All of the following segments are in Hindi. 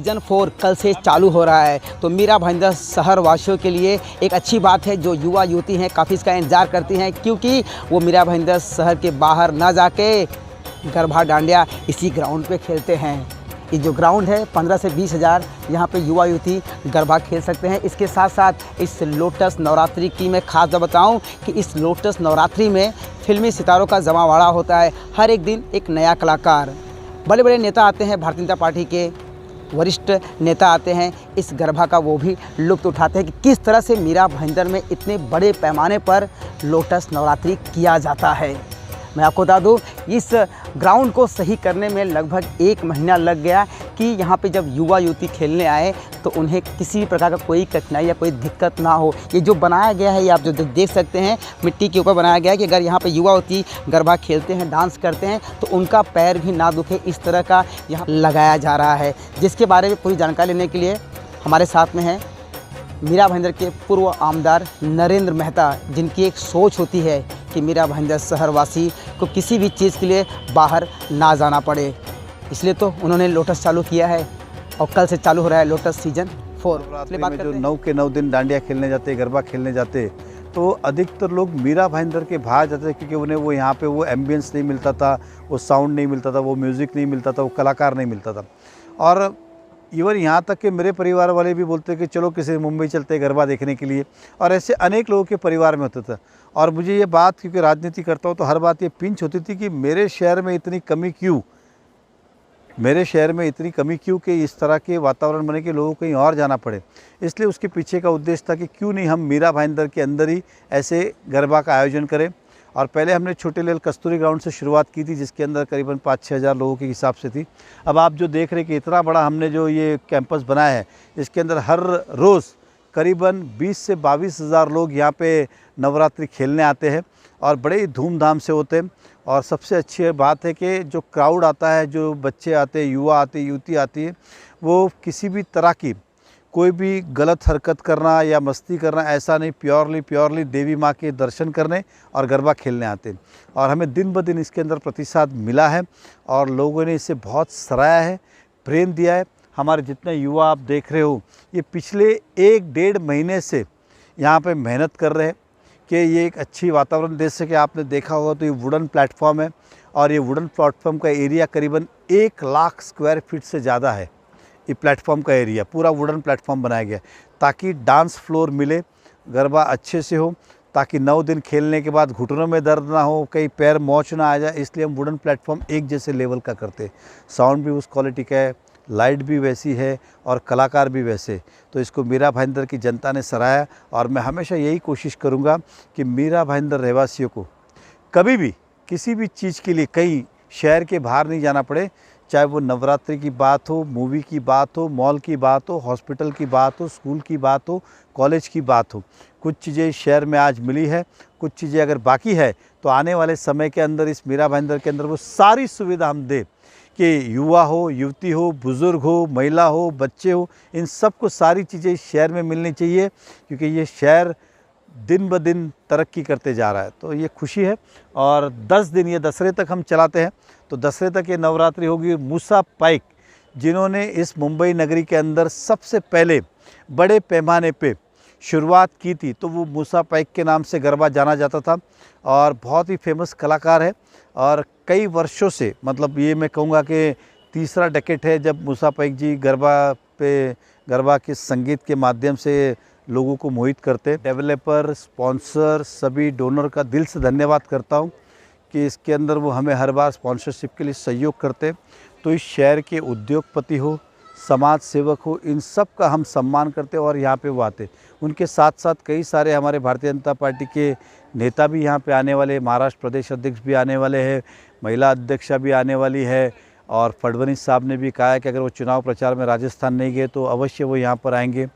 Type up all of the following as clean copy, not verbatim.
सीज़न 4 कल से चालू हो रहा है। तो मीरा भाईंदर शहर वासियों के लिए एक अच्छी बात है, जो युवा युवती हैं काफ़ी इसका इंतज़ार करती हैं, क्योंकि वो मीरा भाईंदर शहर के बाहर ना जाके गरबा डांडिया इसी ग्राउंड पे खेलते हैं। ये जो ग्राउंड है 15 से 20 हज़ार यहाँ पे युवा युवती गरबा खेल सकते हैं। इसके साथ साथ इस लोटस नवरात्रि की मैं खास बताऊँ कि इस लोटस नवरात्रि में फिल्मी सितारों का जमावड़ा होता है। हर एक दिन एक नया कलाकार, बड़े बड़े नेता आते हैं, भारतीय जनता पार्टी के वरिष्ठ नेता आते हैं, इस गरबा का वो भी लुत्फ़ उठाते हैं कि किस तरह से मीरा भाईंदर में इतने बड़े पैमाने पर लोटस नवरात्रि किया जाता है। मैं आपको बता दूं, इस ग्राउंड को सही करने में लगभग 1 महीना लग गया कि यहाँ पे जब युवा युवती खेलने आए तो उन्हें किसी भी प्रकार का कोई कठिनाई या कोई दिक्कत ना हो। ये जो बनाया गया है, ये आप जो देख सकते हैं मिट्टी के ऊपर बनाया गया है कि अगर यहाँ पे युवा युवती गरबा खेलते हैं, डांस करते हैं तो उनका पैर भी ना दुखे, इस तरह का यहाँ लगाया जा रहा है। जिसके बारे में पूरी जानकारी लेने के लिए हमारे साथ में है मीरा भाईंदर के पूर्व आमदार नरेंद्र मेहता, जिनकी एक सोच होती है कि मीरा भाईंदर शहरवासी को किसी भी चीज़ के लिए बाहर ना जाना पड़े, इसलिए तो उन्होंने लोटस चालू किया है और कल से चालू हो रहा है लोटस सीजन 4। में जो 9 के 9 दिन डांडिया खेलने जाते, गरबा खेलने जाते, तो अधिकतर लोग मीरा भाईंदर के बाहर जाते, क्योंकि उन्हें वो यहाँ पे वो एम्बियंस नहीं मिलता था, वो साउंड नहीं मिलता था, वो म्यूज़िक नहीं मिलता था, वो कलाकार नहीं मिलता था। और इवन यहाँ तक कि मेरे परिवार वाले भी बोलते कि चलो किसी मुंबई चलते गरबा देखने के लिए, और ऐसे अनेक लोगों के परिवार में होता था। और मुझे ये बात, क्योंकि राजनीति करता हूँ तो हर बात ये पिंच होती थी कि मेरे शहर में इतनी कमी क्यों, मेरे शहर में इतनी कमी क्यों कि इस तरह के वातावरण बने कि लोगों को कहीं और जाना पड़े। इसलिए उसके पीछे का उद्देश्य था कि क्यों नहीं हम मीरा भाईंदर के अंदर ही ऐसे गरबा का आयोजन करें। और पहले हमने छोटे लेवल कस्तूरी ग्राउंड से शुरुआत की थी, जिसके अंदर करीबन 5-6 हज़ार लोगों के हिसाब से थी। अब आप जो देख रहे हैं कि इतना बड़ा हमने जो ये कैंपस बनाया है, इसके अंदर हर रोज़ करीबन 20 से 22 हज़ार लोग यहाँ पे नवरात्रि खेलने आते हैं और बड़े ही धूमधाम से होते हैं। और सबसे अच्छी बात है कि जो क्राउड आता है, जो बच्चे आते हैं, युवा आते, युवती आती है, वो किसी भी तरह की कोई भी गलत हरकत करना या मस्ती करना ऐसा नहीं, प्योरली देवी माँ के दर्शन करने और गरबा खेलने आते हैं। और हमें दिन ब दिन इसके अंदर प्रतिसाद मिला है और लोगों ने इसे बहुत सराहा है, प्रेम दिया है। हमारे जितने युवा आप देख रहे हो, ये पिछले 1-1.5 महीने से यहाँ पे मेहनत कर रहे हैं कि ये एक अच्छी वातावरण दे सके। आपने देखा होगा तो ये वुडन प्लेटफॉर्म है और ये वुडन प्लेटफॉर्म का एरिया करीबन 1 लाख स्क्वायर फीट से ज़्यादा है। ये प्लेटफॉर्म का एरिया पूरा वुडन प्लेटफॉर्म बनाया गया ताकि डांस फ्लोर मिले, गरबा अच्छे से हो, ताकि 9 दिन खेलने के बाद घुटनों में दर्द ना हो, कहीं पैर मोच ना आ जाए। इसलिए हम वुडन प्लेटफॉर्म एक जैसे लेवल का करते। साउंड भी उस क्वालिटी का है, लाइट भी वैसी है और कलाकार भी वैसे। तो इसको मीरा भाईंदर की जनता ने सराहा और मैं हमेशा यही कोशिश करूँगा कि मीरा भाईंदर रहवासियों को कभी भी किसी भी चीज़ के लिए कहीं शहर के बाहर नहीं जाना पड़े। चाहे वो नवरात्रि की बात हो, मूवी की बात हो, मॉल की बात हो, हॉस्पिटल की बात हो, स्कूल की बात हो, कॉलेज की बात हो। कुछ चीज़ें शहर में आज मिली है, कुछ चीज़ें अगर बाकी है तो आने वाले समय के अंदर इस मीरा भाईंदर के अंदर वो सारी सुविधा हम दें कि युवा हो, युवती हो, बुज़ुर्ग हो, महिला हो, बच्चे हो, इन सबको सारी चीज़ें इस शहर में मिलनी चाहिए, क्योंकि ये शहर दिन ब दिन तरक्की करते जा रहा है। तो ये खुशी है। और 10 दिन ये दशहरे तक हम चलाते हैं, तो दशहरे तक ये नवरात्रि होगी। मूसा पाइक जिन्होंने इस मुंबई नगरी के अंदर सबसे पहले बड़े पैमाने पे शुरुआत की थी, तो वो मूसा पाइक के नाम से गरबा जाना जाता था और बहुत ही फेमस कलाकार है। और कई वर्षों से, मतलब ये मैं कहूँगा कि तीसरा डेकेड है जब मूसा पाइक जी गरबा के संगीत के माध्यम से लोगों को मोहित करते। डेवलपर, स्पॉन्सर, सभी डोनर का दिल से धन्यवाद करता हूँ कि इसके अंदर वो हमें हर बार स्पॉन्सरशिप के लिए सहयोग करते। तो इस शहर के उद्योगपति हो, समाज सेवक हो, इन सब का हम सम्मान करते और यहाँ पे वो आते। उनके साथ साथ कई सारे हमारे भारतीय जनता पार्टी के नेता भी यहाँ पे आने वाले, महाराष्ट्र प्रदेश अध्यक्ष भी आने वाले हैं, महिला अध्यक्षा भी आने वाली है। और फडणवीस साहब ने भी कहा है कि अगर वो चुनाव प्रचार में राजस्थान नहीं गए तो अवश्य वो यहाँ पर आएंगे।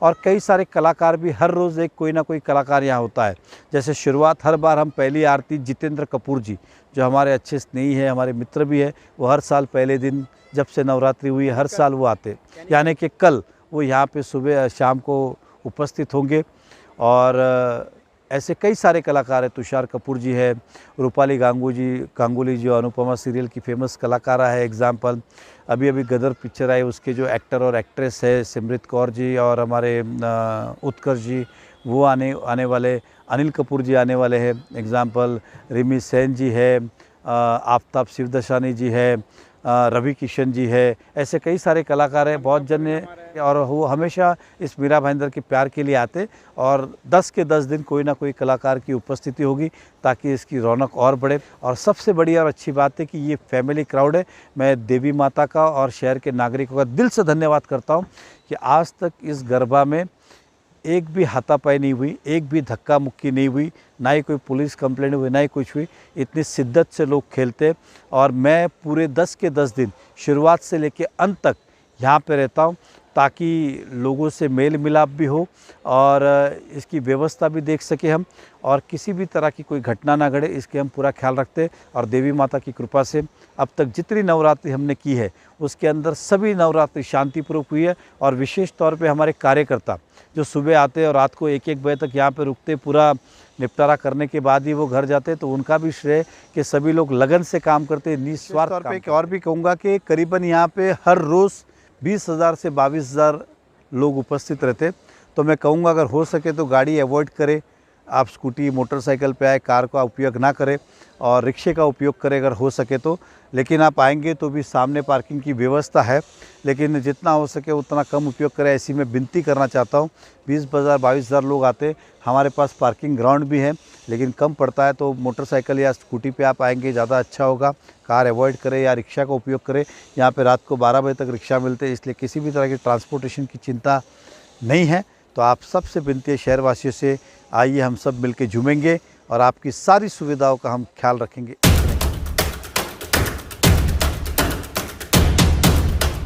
और कई सारे कलाकार भी, हर रोज़ एक कोई ना कोई कलाकार यहाँ होता है। जैसे शुरुआत हर बार हम पहली आरती जितेंद्र कपूर जी, जो हमारे अच्छे स्नेही है, हमारे मित्र भी है, वो हर साल पहले दिन जब से नवरात्रि हुई हर साल वो आते, यानी कि कल वो यहाँ पे सुबह शाम को उपस्थित होंगे। और ऐसे कई सारे कलाकार हैं। तुषार कपूर जी है, रूपाली गांगुली जो अनुपमा सीरियल की फेमस कलाकार है एग्जाम्पल। अभी अभी गदर पिक्चर आई, उसके जो एक्टर और एक्ट्रेस है सिमरत कौर जी और हमारे उत्कर्ष जी, वो आने वाले। अनिल कपूर जी आने वाले हैं एग्जाम्पल। रिमी सेन जी है, आफ्ताब शिवदशानी जी है, रवि किशन जी है। ऐसे कई सारे कलाकार हैं, बहुत जन हैं और वो हमेशा इस मीरा भाईंदर के प्यार के लिए आते और 10 के 10 दिन कोई ना कोई कलाकार की उपस्थिति होगी ताकि इसकी रौनक और बढ़े। और सबसे बड़ी और अच्छी बात है कि ये फैमिली क्राउड है। मैं देवी माता का और शहर के नागरिकों का दिल से धन्यवाद करता हूँ कि आज तक इस गरबा में एक भी हाथापाई नहीं हुई, एक भी धक्का मुक्की नहीं हुई, ना ही कोई पुलिस कंप्लेंट हुई, ना ही कुछ हुई। इतनी शिद्दत से लोग खेलते और मैं पूरे 10 के 10 दिन शुरुआत से लेकर अंत तक यहाँ पे रहता हूँ ताकि लोगों से मेल मिलाप भी हो और इसकी व्यवस्था भी देख सके हम और किसी भी तरह की कोई घटना ना घटे, इसके हम पूरा ख्याल रखते। और देवी माता की कृपा से अब तक जितनी नवरात्रि हमने की है उसके अंदर सभी नवरात्रि शांतिपूर्वक हुई है। और विशेष तौर पे हमारे कार्यकर्ता जो सुबह आते और रात को 1-1 बजे तक यहाँ पे रुकते, पूरा निपटारा करने के बाद ही वो घर जाते, तो उनका भी श्रेय कि सभी लोग लगन से काम करते, निस्वार्थ तौर पे। और भी कहूँगा कि करीबन यहाँ पे हर रोज़ 20,000 से 22,000 लोग उपस्थित रहते। तो मैं कहूँगा अगर हो सके तो गाड़ी अवॉइड करें, आप स्कूटी मोटरसाइकिल पे आए, कार का उपयोग ना करें और रिक्शे का उपयोग करें अगर हो सके तो। लेकिन आप आएंगे तो भी सामने पार्किंग की व्यवस्था है, लेकिन जितना हो सके उतना कम उपयोग करें, ऐसी मैं विनती करना चाहता हूँ। 20,000-22,000 लोग आते, हमारे पास पार्किंग ग्राउंड भी है लेकिन कम पड़ता है, तो मोटरसाइकिल या स्कूटी पे आप आएंगे ज़्यादा अच्छा होगा। कार अवॉइड करें या रिक्शा का उपयोग करें। यहाँ पे रात को 12 बजे तक रिक्शा मिलते हैं, इसलिए किसी भी तरह की ट्रांसपोर्टेशन की चिंता नहीं है। तो आप सबसे विनती है शहरवासियों से, आइए हम सब मिलके झूमेंगे और आपकी सारी सुविधाओं का हम ख्याल रखेंगे।